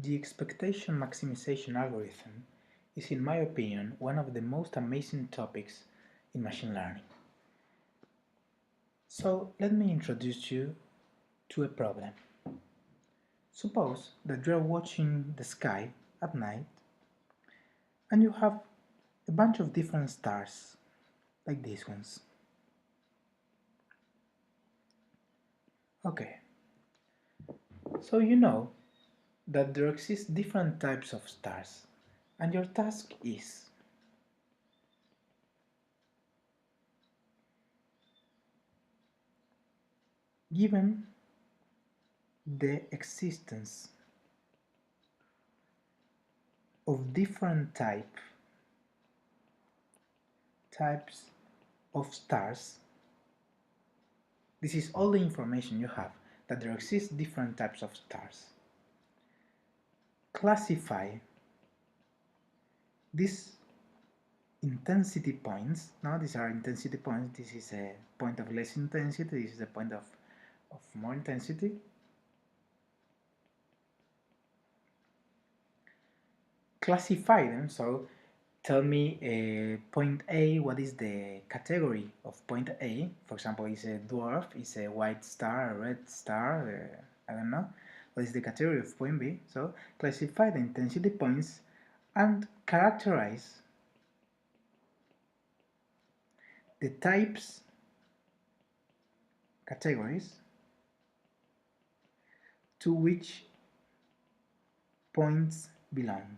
The expectation maximization algorithm is, in my opinion, one of the most amazing topics in machine learning. So let me introduce you to a problem. Suppose that you are watching the sky at night and you have a bunch of different stars, like these ones. Okay, so you know that there exist different types of stars, and your task is given the existence of different types of stars. This is all the information you have, that there exist different types of stars. Classify these intensity points. Now these are intensity points. This is a point of less intensity. This is a point of more intensity. Classify them. So tell me point A, what is the category of point A? For example, is a dwarf, is a white star, a red star, I don't know. What is the category of point B? So classify the intensity points and characterize the types categories to which points belong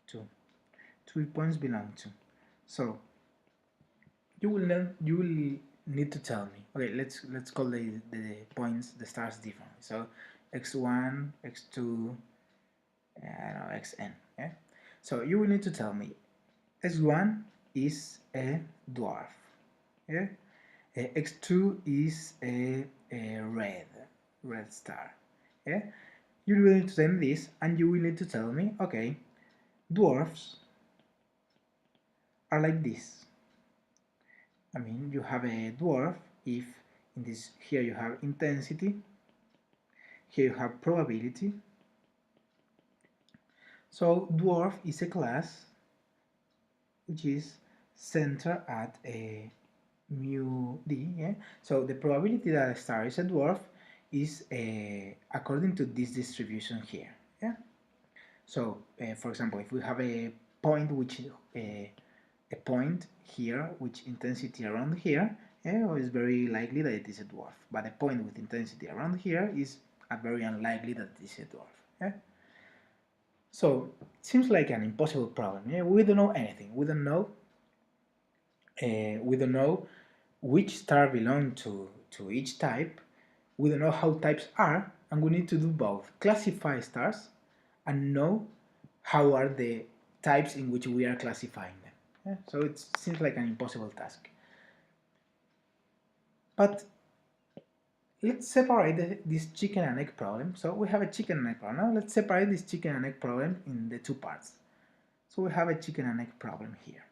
to. Points belong to. So you will need to tell me. Okay, let's call the points, the stars differently. So x1, x2, I don't know, xn. Yeah. So you will need to tell me x1 is a dwarf. Yeah. X2 is a red star. Yeah. You will need to tell me this, and you will need to tell me, okay, dwarfs are like this. I mean, you have a dwarf if in this here you have intensity, here you have probability. So dwarf is a class which is centered at a mu d. Yeah? So the probability that a star is a dwarf is according to this distribution here. Yeah. So for example, if we have a point which a point here which intensity around here, yeah, it's very likely that it is a dwarf. But a point with intensity around here is very unlikely that it is a dwarf. Yeah? So it seems like an impossible problem. Yeah? We don't know anything. We don't know. We don't know which star belong to each type. We don't know how types are, and we need to do both: classify stars and know how are the types in which we are classifying them. Yeah? So it seems like an impossible task. But let's separate this chicken and egg problem. So we have a chicken and egg problem. Now let's separate this chicken and egg problem in the two parts. So we have a chicken and egg problem here.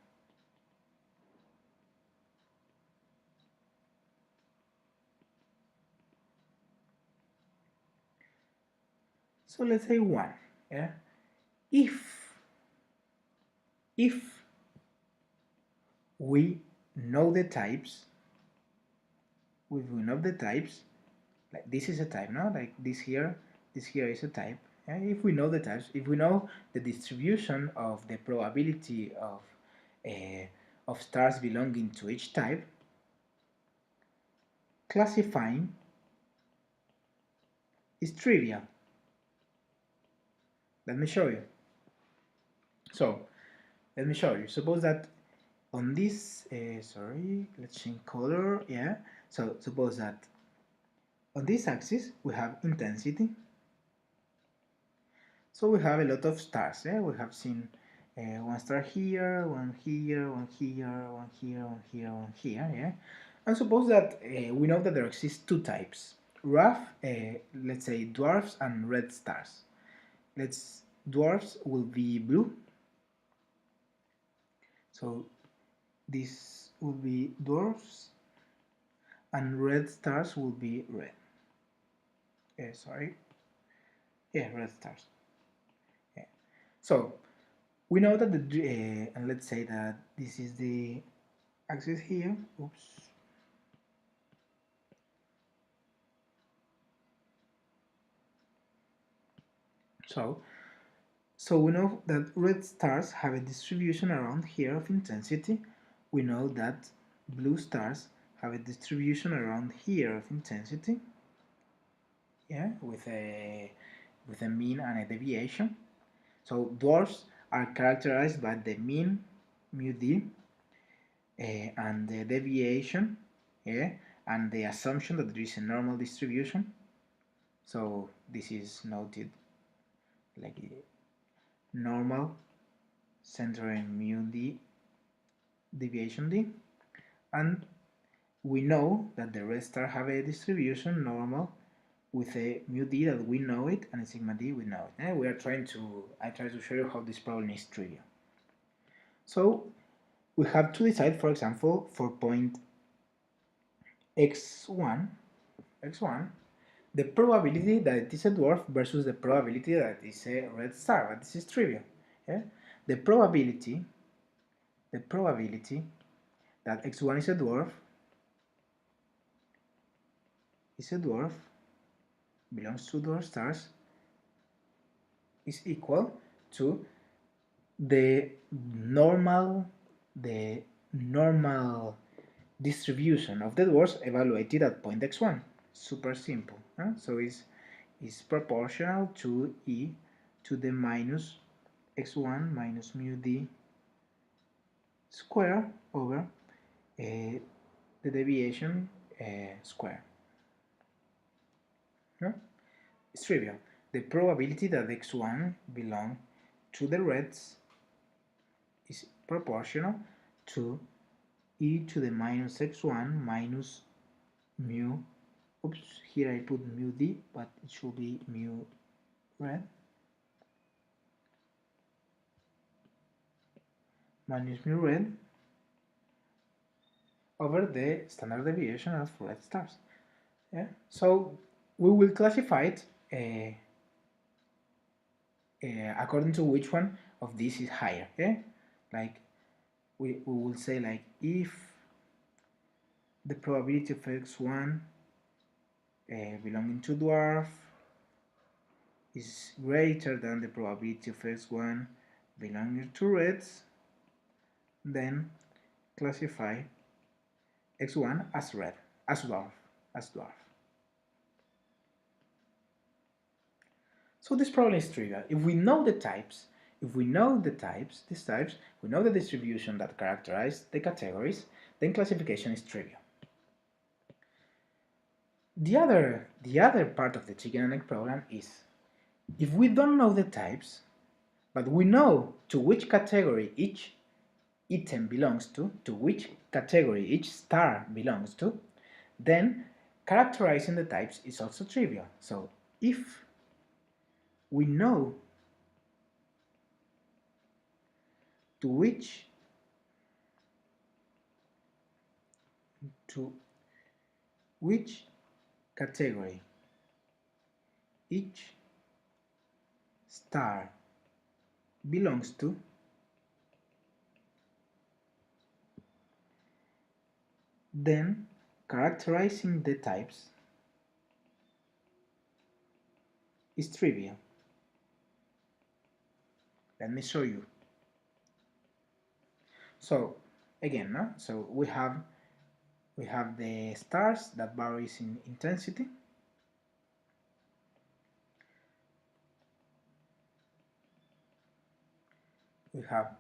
So let's say 1. Yeah? If we know the types, if we know the types, like this is a type, no? Like this here is a type. Yeah? If we know the types, if we know the distribution of the probability of stars belonging to each type, classifying is trivial. Let me show you. So, let me show you. Suppose that on this, let's change color, yeah. So, suppose that on this axis we have intensity. So we have a lot of stars, yeah. We have seen one star here, one here, one here, one here, one here, one here, yeah. And suppose that we know that there exist two types, rough, let's say dwarfs and red stars. Dwarfs will be blue, so this will be dwarfs, and red stars will be red. Yeah, red stars. Yeah. So we know that and let's say that this is the axis here. Oops. So we know that red stars have a distribution around here of intensity. We know that blue stars have a distribution around here of intensity. Yeah, with a mean and a deviation. So dwarfs are characterized by the mean mu d and the deviation, yeah, and the assumption that there is a normal distribution. So this is noted like normal center in mu d, deviation d, and we know that the red star have a distribution normal with a mu d that we know it and a sigma d we know it. We are trying to, I try to show you how this problem is trivial. So we have to decide, for example, for point x1, the probability that it is a dwarf versus the probability that it is a red star. But this is trivial. Yeah? The probability that x1 is a dwarf belongs to dwarf stars is equal to the normal the normal distribution of the dwarfs evaluated at point x1. Super simple. Huh? So it's proportional to e to the minus x1 minus mu d square over the deviation square. Huh? It's trivial. The probability that x1 belong to the reds is proportional to e to the minus x1 minus mu, oops, here I put mu d, but it should be mu red, minus mu red over the standard deviation of red stars. Yeah? So we will classify it according to which one of these is higher. Yeah? Like we will say like if the probability of x1 belonging to dwarf is greater than the probability of x1 belonging to reds, then classify x1 as red, as dwarf. So this problem is trivial. If we know the types, we know the distribution that characterize the categories, then classification is trivial. The other part of the chicken and egg problem is, if we don't know the types, but we know to which category each item belongs to which category each star belongs to, then characterizing the types is also trivial. So if we know to which category each star belongs to, then characterizing the types is trivial. Let me show you. So again, no? So we have the stars that varies in intensity. We have,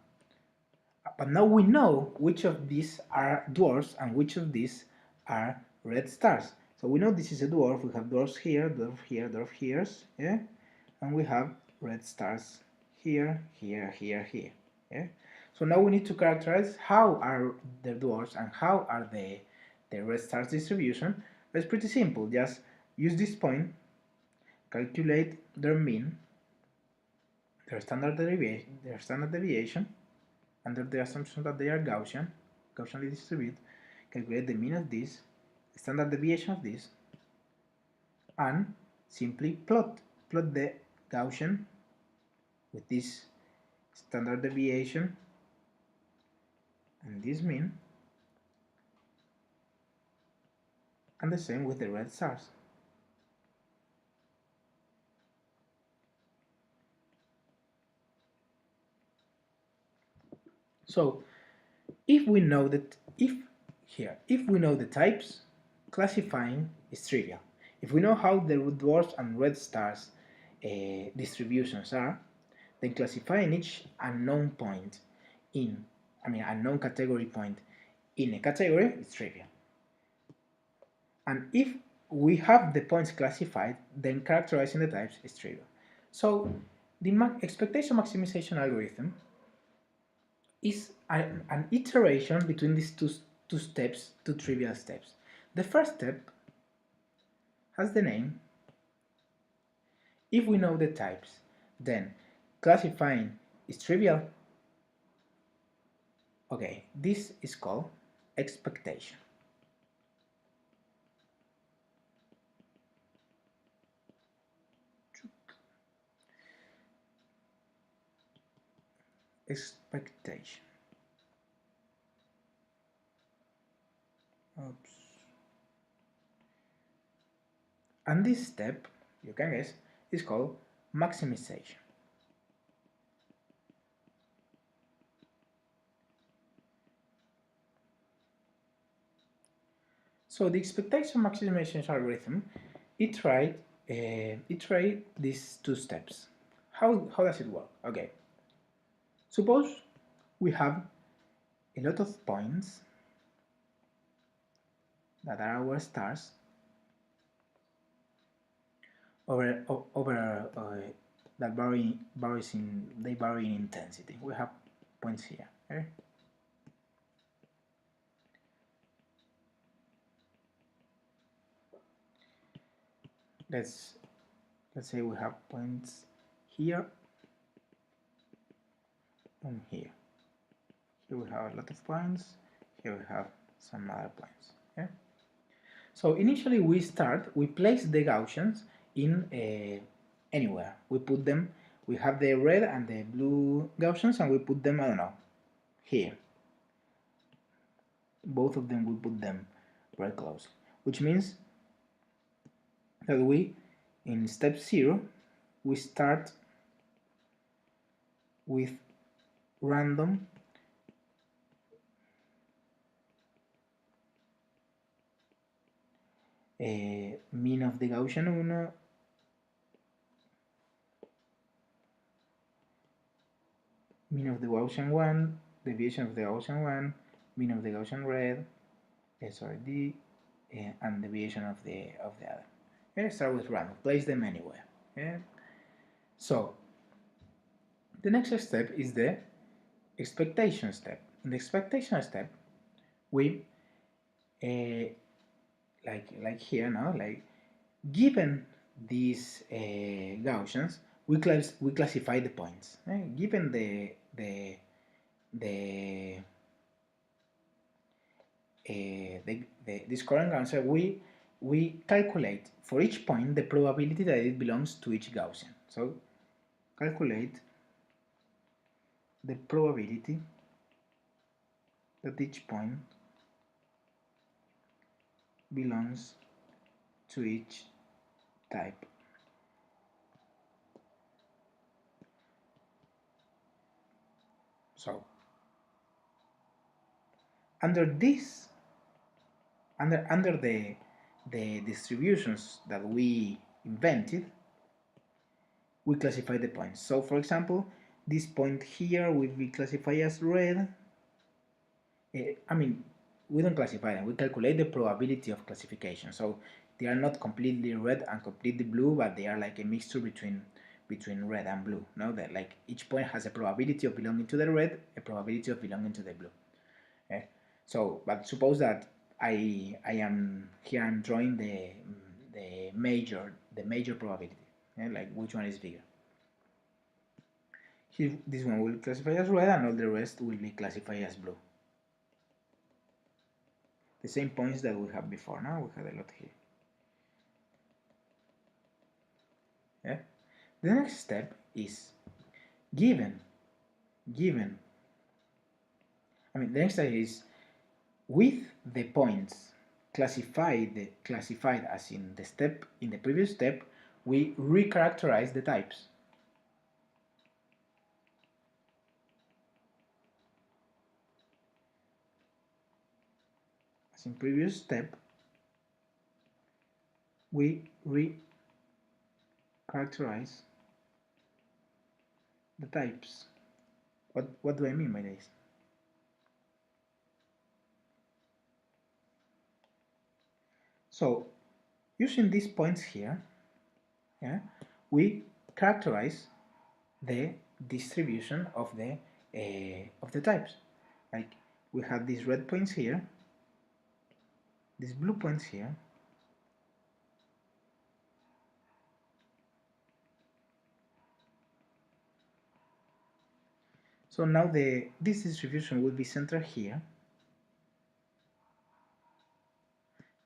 but now we know which of these are dwarfs and which of these are red stars. So we know this is a dwarf. We have dwarfs here, dwarf here, dwarf here, yeah, and we have red stars here, here, here, here, yeah. So now we need to characterize how are the dwarfs and how are the red stars distribution. It's pretty simple. Just use this point, calculate their mean, their standard deviation, under the assumption that they are Gaussianly distributed, calculate the mean of this, standard deviation of this, and simply plot the Gaussian with this standard deviation and this mean, and the same with the red stars. So if we know that if we know the types, classifying is trivial. If we know how the dwarfs and red stars distributions are, then classifying each unknown point in, unknown category point in a category is trivial. And if we have the points classified, then characterizing the types is trivial. So the expectation maximization algorithm is an iteration between these two steps, two trivial steps. The first step has the name. If we know the types, then classifying is trivial. Okay, this is called expectation. Expectation. Oops. And this step, you can guess, is called maximization. So the expectation maximization algorithm, it tried these two steps. How does it work? Okay. Suppose we have a lot of points that are our stars over that vary in intensity. We have points here. Okay? Let's say we have points here and here. Here we have a lot of points. Here we have some other points. Okay? So initially we place the Gaussians in anywhere. We put them, we have the red and the blue Gaussians and we put them, I don't know, here. Both of them, we put them very close, which means that we, in step 0, we start with random mean of the Gaussian 1, mean of the Gaussian 1, deviation of the Gaussian 1, mean of the Gaussian red, D, and deviation of the other. Okay, start with random, place them anywhere. Okay? So the next step is the expectation step. In the expectation step, we like here now, like given these Gaussians, we classify the points. Given this current Gaussian, we calculate for each point the probability that it belongs to each Gaussian. So calculate the probability that each point belongs to each type. So under this, under the distributions that we invented, we classify the points. So for example, this point here will be classified as red. We don't classify them, we calculate the probability of classification. So they are not completely red and completely blue, but they are like a mixture between red and blue. No, that like each point has a probability of belonging to the red, a probability of belonging to the blue. Okay? So, but suppose that I am here. I'm drawing the major probability. Okay? Like which one is bigger? Here, this one will classify as red, and all the rest will be classified as blue. The same points that we have before. Now we have a lot here. Yeah. The next step is given. The next step is with the points classified as in the previous step, we recharacterize the types. As in previous step, we recharacterize the types. What do I mean by this? So using these points here, yeah, we characterize the distribution of the types. Like we have these red points here, these blue points here, so now this distribution will be centered here.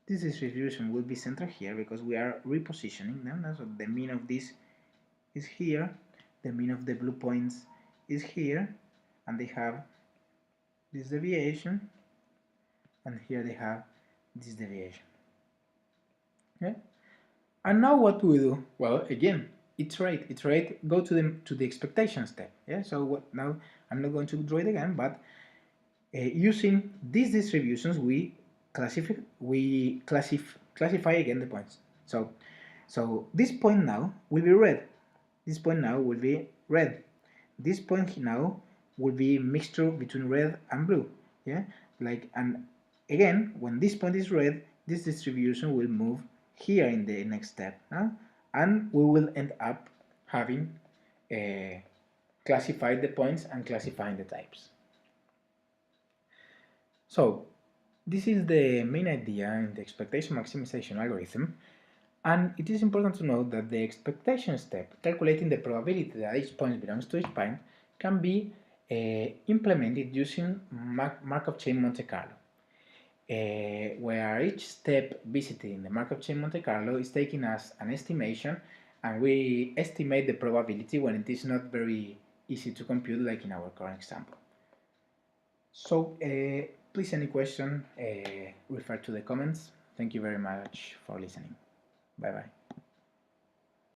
This distribution will be centered here because we are repositioning them. So the mean of this is here, the mean of the blue points is here, and they have this deviation, and here they have this deviation. Okay? And now what do we do? Well, again, iterate, go to the expectation step. Yeah. So what now? I'm not going to draw it again, but using these distributions, we classify again the points. So this point now will be red. This point now will be red. This point now will be mixture between red and blue. Yeah, and again, when this point is red, this distribution will move here in the next step, and we will end up having classified the points and classifying the types. So this is the main idea in the expectation maximization algorithm, and it is important to note that the expectation step, calculating the probability that each point belongs to each point, can be implemented using Markov chain Monte Carlo, where each step visited in the Markov chain Monte Carlo is taken as an estimation, and we estimate the probability when it is not very easy to compute, like in our current example. So please, any question, refer to the comments. Thank you very much for listening. Bye bye.